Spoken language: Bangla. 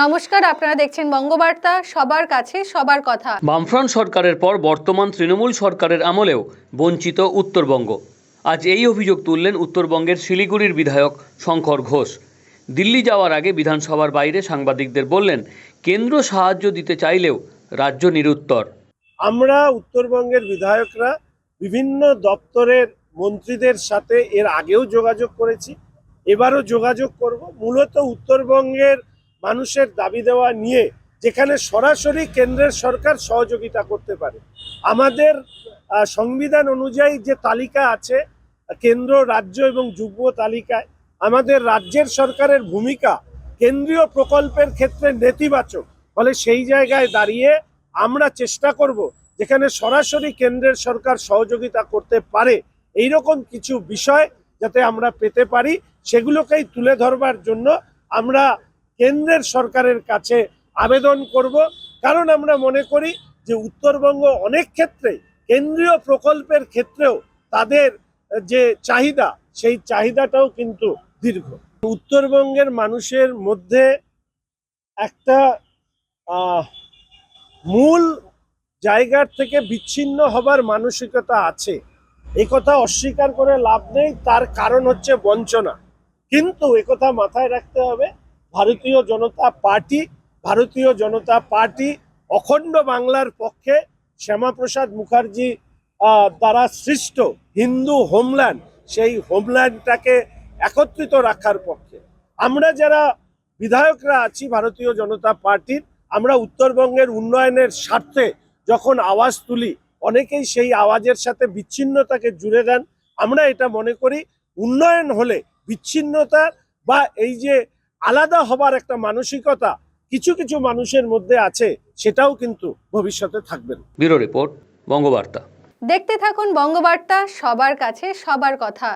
নমস্কার, আপনারা দেখছেন বঙ্গবার্তা, সবার কাছে সবার কথা। বামফ্রন্ট সরকারের পর বর্তমান তৃণমূল সরকারের আমলেও বঞ্চিত উত্তরবঙ্গ। আজ এই অভিযোগ তুললেন উত্তরবঙ্গের শিলিগুড়ির বিধায়ক শঙ্কর ঘোষ। দিল্লি যাওয়ার আগে বিধানসভার বাইরে সাংবাদিকদের বললেন, কেন্দ্র সাহায্য দিতে চাইলেও রাজ্য নিরুত্তর। আমরা উত্তরবঙ্গের বিধায়করা বিভিন্ন দপ্তরের মন্ত্রীদের সাথে এর আগেও যোগাযোগ করেছি, এবারও যোগাযোগ করব। মূলত উত্তরবঙ্গের মানুষের দাবি দেওয়া নিয়ে, যেখানে সরাসরি কেন্দ্রের সরকার সহযোগিতা করতে পারে। আমাদের সংবিধান অনুযায়ী যে তালিকা আছে, কেন্দ্র, রাজ্য এবং যুগ্ম তালিকায়, আমাদের রাজ্যের সরকারের ভূমিকা কেন্দ্রীয় প্রকল্পের ক্ষেত্রে নেতিবাচক। ফলে সেই জায়গায় দাঁড়িয়ে আমরা চেষ্টা করব যেখানে সরাসরি কেন্দ্রের সরকার সহযোগিতা করতে পারে এইরকম কিছু বিষয় যাতে আমরা পেতে পারি, সেগুলোকেই তুলে ধরবার জন্য আমরা কেন্দ্রের সরকারের কাছে আবেদন করব। কারণ আমরা মনে করি যে উত্তরবঙ্গ অনেক ক্ষেত্রে কেন্দ্রীয় প্রকল্পের ক্ষেত্রেও তাদের যে চাহিদা, সেই চাহিদাটাও কিন্তু দীর্ঘ। উত্তরবঙ্গের মানুষের মধ্যে একটা মূল জায়গার থেকে বিচ্ছিন্ন হবার মানসিকতা আছে, এই কথা অস্বীকার করে লাভ নেই। তার কারণ হচ্ছে বঞ্চনা। কিন্তু একথা মাথায় রাখতে হবে, ভারতীয় জনতা পার্টি অখণ্ড বাংলার পক্ষে, শ্যামাপ্রসাদ মুখার্জি দ্বারা সৃষ্ট হিন্দু হোমল্যান্ড, সেই হোমল্যান্ডটাকে একত্রিত রাখার পক্ষে। আমরা যারা বিধায়করা আছি ভারতীয় জনতা পার্টির, আমরা উত্তরবঙ্গের উন্নয়নের স্বার্থে যখন আওয়াজ তুলি, অনেকেই সেই আওয়াজের সাথে বিচ্ছিন্নতাকে জুড়ে দেন। আমরা এটা মনে করি, উন্নয়ন হলে বিচ্ছিন্নতা বা এই যে আলাদা হবার একটা মানসিকতা কিছু কিছু মানুষের মধ্যে আছে, সেটাও কিন্তু ভবিষ্যতে থাকবে না। Bureau report, Bangabarta. দেখতে থাকুন বঙ্গবার্তা, সবার কাছে সবার কথা।